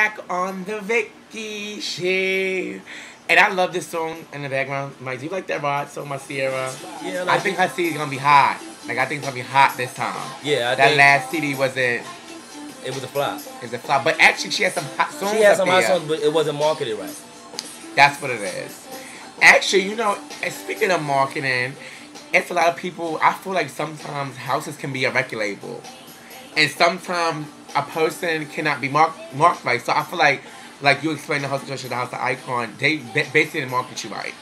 back on the Vicky Show. And I love this song in the background. Mike, do you like that rod song, my Sierra? Yeah, I think her CD is gonna be hot. Like I think it's gonna be hot this time. Yeah, that last CD wasn't. It was a flop. It was a flop, but actually she had some hot songs. She had some hot songs, but it wasn't marketed right. That's what it is. Actually, you know, speaking of marketing, it's a lot of people. I feel like sometimes houses can be a record label, and sometimes a person cannot be marked right. So I feel like you explained the house of the house of icon, they basically didn't market you right.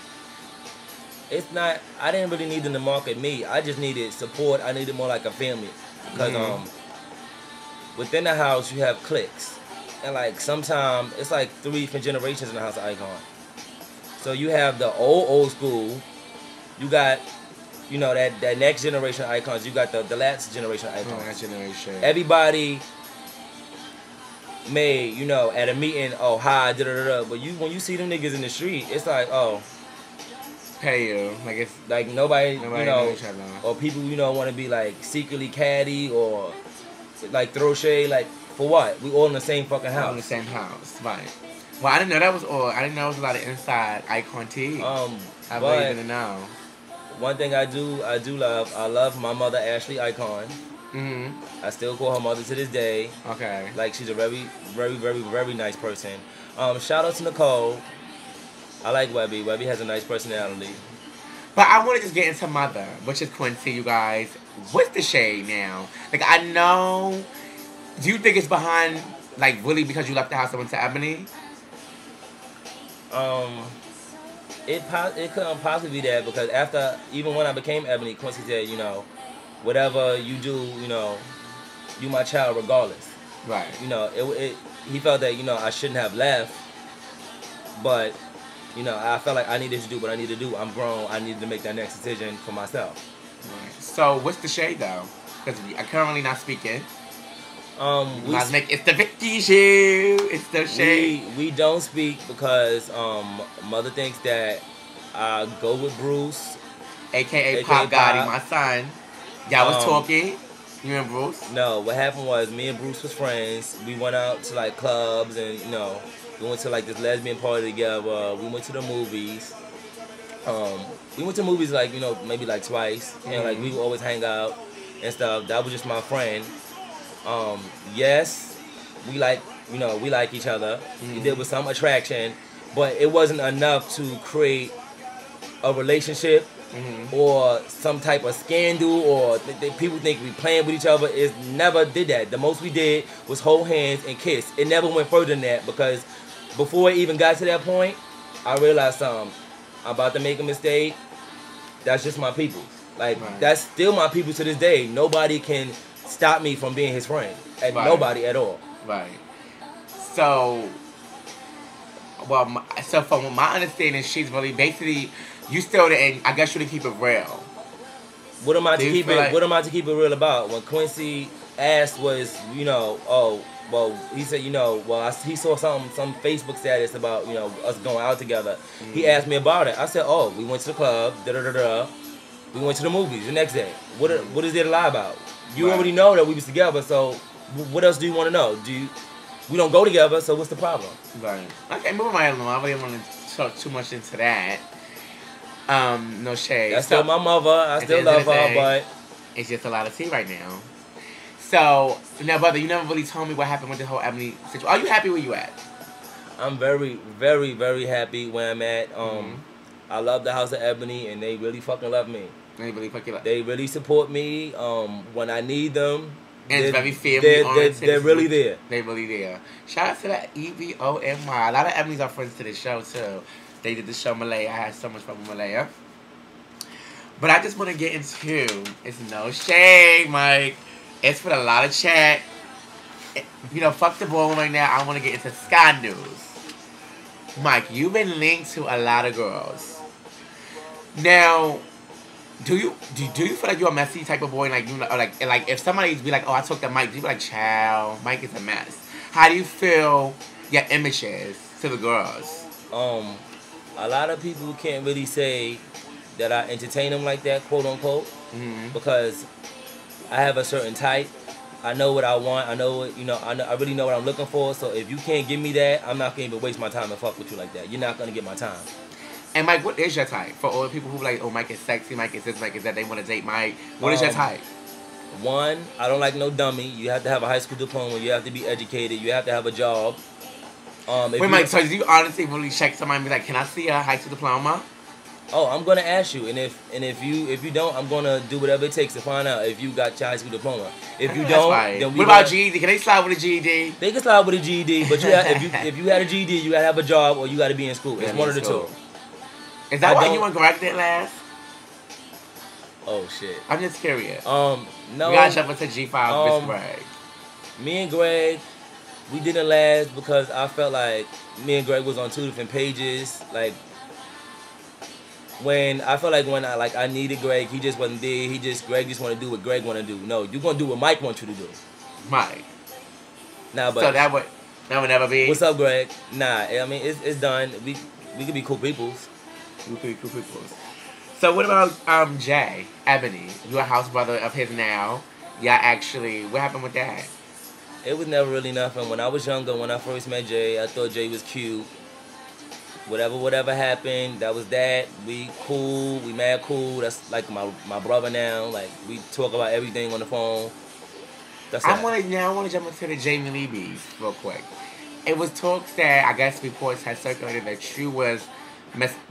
It's not. I didn't really need them to market me. I just needed support. I needed more like a family because within the house you have cliques, and like sometimes it's like 3 different generations in the house of icon. So you have the old school. You got, you know, that next generation of icons. You got the last generation of icons. Last generation. Everybody made, you know, at a meeting, oh hi, da da da. But when you see them niggas in the street, it's like, oh, pay you. Like it's like nobody you know, each other. or people, you know, want to be like secretly catty or like throw shade. Like for what? We all in the same fucking house. All in the same house, right? Well, I didn't know that was all. I didn't know it was a lot of inside icon tea. I really didn't know. One thing I love my mother Ashley Icon. Mm-hmm. I still call her mother to this day. Okay. Like she's a very, very, very, very nice person. Shout out to Nicole. I like Webby. Webby has a nice personality. But I want to just get into mother, which is Quincy, you guys. What's the shade now? Like I know. Do you think it's behind like really because you left the house and went to Ebony? It couldn't possibly be that because after, even when I became Ebony, Quincy said, you know, whatever you do, you know, you my child regardless. Right. You know, he felt that, you know, I shouldn't have left, but, you know, I felt like I needed to do what I needed to do. I'm grown. I needed to make that next decision for myself. Right. So what's the shade though? Because I'm currently not speaking. It's the Vicky Show. It's the shade. We don't speak because mother thinks that I go with Bruce, aka Pop Gotti, my son. Y'all was talking. You and Bruce? No, what happened was me and Bruce was friends. We went out to like clubs and, you know, we went to like this lesbian party together. We went to the movies. We went to movies like, you know, maybe like twice. And like we would always hang out and stuff. That was just my friend. Yes, we like each other. There was some attraction, but it wasn't enough to create a relationship or some type of scandal or people think we playing with each other. It never did that. The most we did was hold hands and kiss. It never went further than that because before it even got to that point, I realized something. I'm about to make a mistake. That's just my people. Like, that's still my people to this day. Nobody can stop me from being his friend. Nobody at all. Right. So, so from my understanding, she's really basically, you still didn't, I guess you didn't keep it real. What am I to keep it? What am I to keep it real about? When Quincy asked was, you know, oh, well, he said, you know, well, he saw some Facebook status about, you know, us going out together. He asked me about it. I said, oh, we went to the club, we went to the movies the next day. What is there to lie about? You already know that we was together, so what else do you want to know? We don't go together, so what's the problem? Right. Okay, moving right along. I really want to talk too much into that. No shade. That's still my mother. I still love her, but it's just a lot of tea right now. So, now, brother, you never really told me what happened with the whole Ebony situation. Are you happy where you at? I'm very, very, very happy where I'm at. I love the house of Ebony, and they really fucking love me. They really support me when I need them. And it's very family they're really there. They're really there. Shout out to that EBONY. A lot of Ebony's are friends to the show, too. They did the show Malaya. I had so much fun with Malaya. But I just want to get into, it's no shade, Mike. It's for a lot of chat. You know, fuck the ball right now. I want to get into Sky News. Mike, you've been linked to a lot of girls. Now, do you feel like you're a messy type of boy? Like, you know, like if somebody be like, oh, I took that Mike, you be like, child, Mike is a mess. How do you feel your image is to the girls? A lot of people can't really say that I entertain them like that, quote unquote, because I have a certain type, I know what I want. I know what, I really know what I'm looking for. So if you can't give me that, I'm not gonna even waste my time and fuck with you like that. You're not gonna get my time. And Mike, what is your type? For all the people who like, oh, Mike is sexy, Mike is this, Mike is that, they want to date Mike. What is your type? One, I don't like no dummy. You have to have a high school diploma. You have to be educated. You have to have a job. Wait, Mike, so do you honestly really check somebody and be like, can I see a high school diploma? Oh, I'm gonna ask you, and if you don't, I'm gonna do whatever it takes to find out if you got your high school diploma. If you don't, then what about GED? Can they slide with a GED? They can slide with a GED, but if you had a GED, you gotta have a job or you gotta be in school. It's one of the two. Is that why you and Greg did last? Oh shit! I'm just curious. No. We gotta jump into G5 with Greg. Me and Greg, we didn't last because I felt like me and Greg was on two different pages. Like when I needed Greg, he just wasn't there. Greg just want to do what Greg want to do. No, you're gonna do what Mike wants you to do. Mike. Nah, but so that would never be. What's up, Greg? Nah, I mean it's done. We could be cool peoples. We could be cool peoples. So what about Jay, Ebony? You're a house brother of his now. Yeah, actually, what happened with that? It was never really nothing. When I was younger, when I first met Jay, I thought Jay was cute. Whatever happened, that was that. We cool, we mad cool. That's like my brother now. Like we talk about everything on the phone. That's I want to jump into the Jamie Lee beef real quick. It was talks that I guess reports had circulated that you was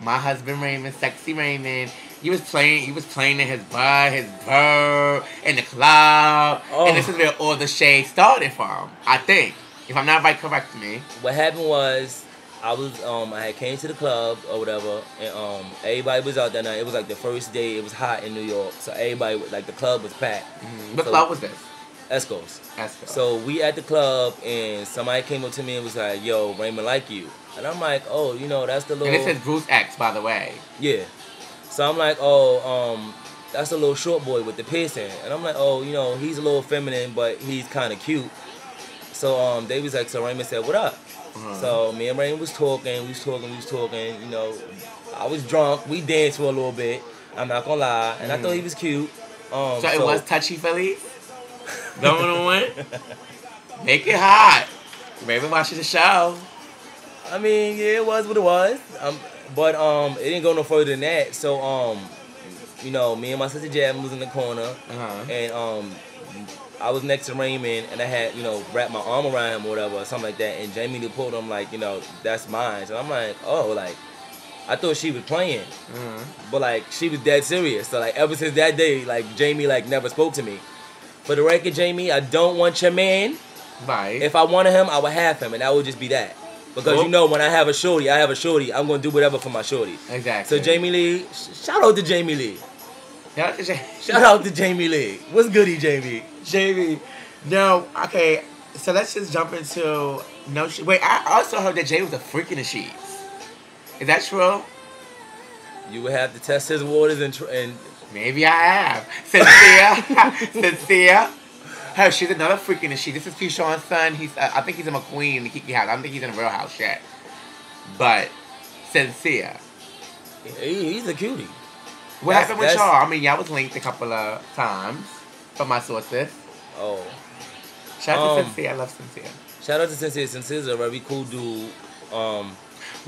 my husband Raymond, sexy Raymond. He was playing in his butt, his bird, in the club. Oh. And this is where all the shade started from, I think. If I'm not right, correct me. What happened was I had came to the club or whatever, and everybody was out that night. It was like the first day. It was hot in New York, so everybody, like, the club was packed. Mm-hmm. What club was this? Esco's. So we at the club, and somebody came up to me and was like, "Yo, Raymond like you," and I'm like, "Oh, that's the little." And this is Bruce X, by the way. Yeah. So I'm like, "Oh, that's the little short boy with the piercing," and I'm like, "Oh, he's a little feminine, but he's kind of cute." So they was like, so Raymond said, "What up?" So me and Raymond was talking. We was talking. I was drunk. We danced for a little bit. I'm not gonna lie, and I thought he was cute. So it was touchy feely. Going on. Make it hot. Raymond watching the show. I mean, yeah, it was what it was. But it didn't go no further than that. So me and my sister Jasmine was in the corner, and I was next to Raymond, and I had wrapped my arm around him or whatever, or something like that. And Jamie Lee pulled him like, that's mine. So I'm like, oh, like I thought she was playing, but like she was dead serious. So like ever since that day, like Jamie like never spoke to me. For the record, Jamie, I don't want your man. Right. If I wanted him, I would have him, and that would just be that. Because when I have a shorty, I'm gonna do whatever for my shorty. Exactly. So Jamie Lee, shout out to Jamie Lee. Shout out to Jamie Lee. What's goody, Jamie? Jamie. No, okay. So let's just jump into wait. I also heard that Jay was a freak in the sheets. Is that true? You would have to test his waters and maybe I have. Sincere. Hey, she's another freak in the sheet. This is Keyshawn's son. I think he's in McQueen in the Kiki house. I don't think he's in a real house yet. But Sincere. He's a cutie. What happened with y'all? I mean, y'all was linked a couple of times from my sources. Oh. Shout out to Sincere. I love Sincere. Shout out to Sincere. Sincere's a very cool dude.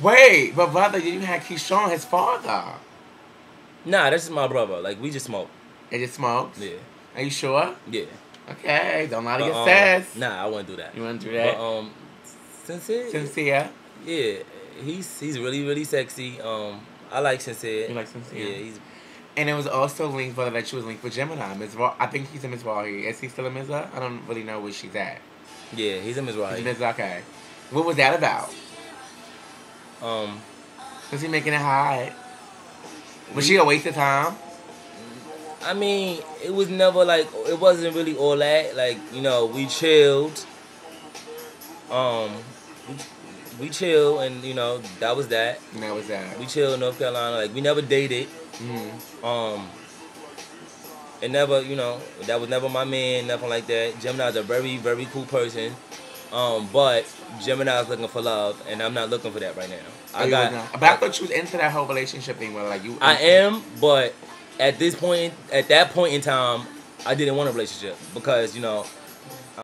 Wait, but brother, you had Keyshawn, his father. Nah, that's just my brother. Like, we just smoke. They just smoked? Yeah. Are you sure? Yeah. Okay, don't lie to your sis. Nah, I wouldn't do that. You wouldn't do that? But, Sincere? Yeah. He's really, really sexy. I like Sincere. You like Sincere? Yeah, And it was also linked, brother, that she was linked with Gemini. I think he's a Mizrahi. Is he still a Mizrah? I don't really know where she's at. Yeah, he's a Mizrahi. He's a Mizrah, okay. What was that about? Was he making it hot? Was she a waste of time? I mean, it was never like, it wasn't really all that. Like, we chilled. We chill, and that was that. And that was that. We chill in North Carolina. Like, we never dated. It never, that was never my man, nothing like that. Gemini's a very, very cool person. But Gemini's looking for love, and I'm not looking for that right now. But I thought you was into that whole relationship thing where like you. I am, but at that point in time, I didn't want a relationship because